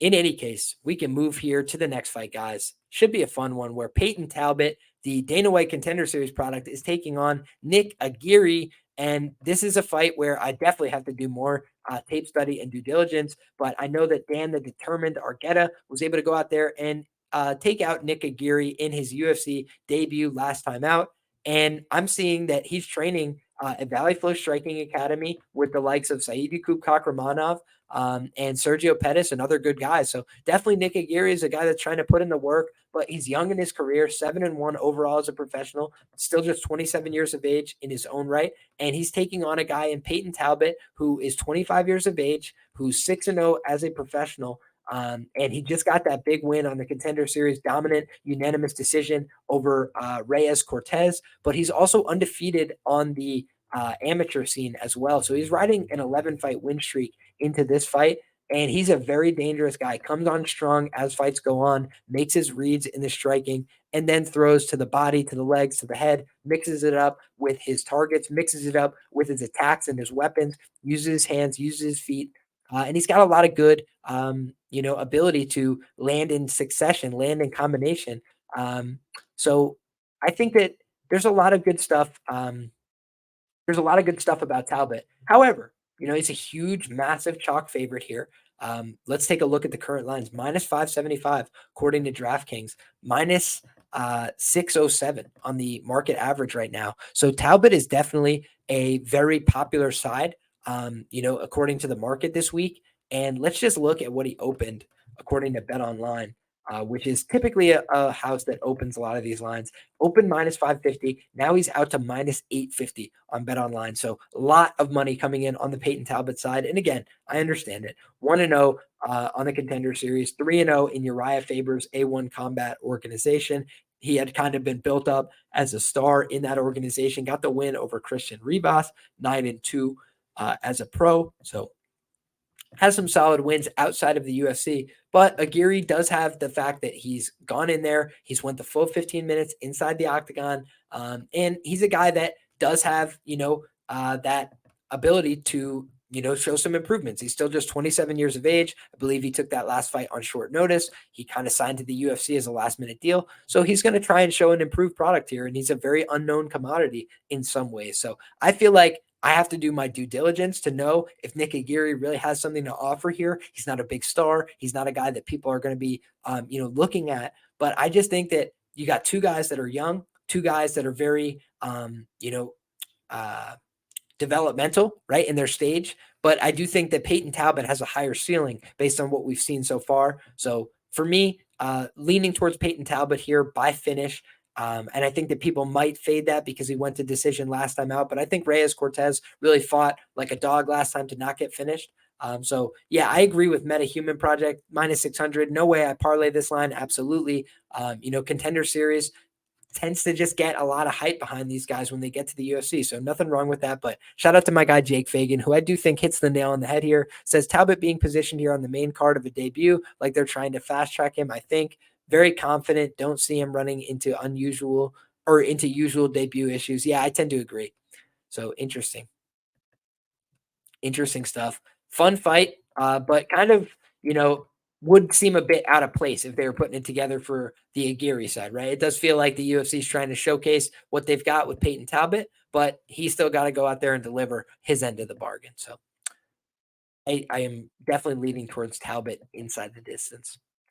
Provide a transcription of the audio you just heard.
in any case, we can move here to the next fight, guys. Should be a fun one where Payton Talbott, the Dana White Contender Series product, is taking on Nick Aguirre. And this is a fight where I definitely have to do more tape study and due diligence. But I know that Dan, the determined Argueta, was able to go out there and take out Nick Aguirre in his UFC debut last time out. And I'm seeing that he's training at Valley Flow Striking Academy with the likes of Said Yakub Kakramanov and Sergio Pettis and other good guys. So definitely Nick Aguirre is a guy that's trying to put in the work, but he's young in his career, 7-1 overall as a professional, still just 27 years of age in his own right. And he's taking on a guy in Payton Talbott who is 25 years of age, who's 6-0 as a professional. And he just got that big win on the Contender Series, dominant unanimous decision over Reyes Cortez, but he's also undefeated on the amateur scene as well. So he's riding an 11-fight win streak into this fight, and he's a very dangerous guy. Comes on strong as fights go on, makes his reads in the striking, and then throws to the body, to the legs, to the head, mixes it up with his targets, mixes it up with his attacks and his weapons, uses his hands, uses his feet. And he's got a lot of good, ability to land in succession, land in combination. So I think that there's a lot of good stuff. There's a lot of good stuff about Talbot. However, he's a huge, massive chalk favorite here. Let's take a look at the current lines. Minus 575, according to DraftKings. Minus 607 on the market average right now. So Talbot is definitely a very popular side, according to the market this week. And let's just look at what he opened, according to Bet Online, which is typically a house that opens a lot of these lines. Open minus 550. Now he's out to minus 850 on Bet Online. So a lot of money coming in on the Payton Talbot side. And again, I understand it. 1-0 on the Contender Series, 3-0 in Uriah Faber's A1 Combat organization. He had kind of been built up as a star in that organization, got the win over Christian Ribas, 9-2 as a pro. So has some solid wins outside of the UFC, but Aguirre does have the fact that he's gone in there. He's went the full 15 minutes inside the octagon. And he's a guy that does have, that ability to, show some improvements. He's still just 27 years of age. I believe he took that last fight on short notice. He kind of signed to the UFC as a last minute deal. So he's going to try and show an improved product here. And he's a very unknown commodity in some ways. So I feel like I have to do my due diligence to know if Nick Aguirre really has something to offer here. He's not a big star. He's not a guy that people are going to be, looking at. But I just think that you got two guys that are young, two guys that are very, developmental, right, in their stage. But I do think that Payton Talbot has a higher ceiling based on what we've seen so far. So for me, leaning towards Payton Talbot here by finish. And I think that people might fade that because he went to decision last time out. But I think Reyes Cortez really fought like a dog last time to not get finished. So, yeah, I agree with MetaHuman Project, minus 600. No way I parlay this line. Absolutely. Contender Series tends to just get a lot of hype behind these guys when they get to the UFC. So nothing wrong with that. But shout out to my guy, Jake Fagan, who I do think hits the nail on the head here. Says Talbot being positioned here on the main card of a debut, like they're trying to fast track him. I think very confident. Don't see him running into usual debut issues. Yeah, I tend to agree. So interesting stuff. Fun fight, but kind of, would seem a bit out of place if they were putting it together for the Aguirre side, right? It does feel like the UFC is trying to showcase what they've got with Payton Talbot, but he's still got to go out there and deliver his end of the bargain. So I am definitely leaning towards Talbot inside the distance.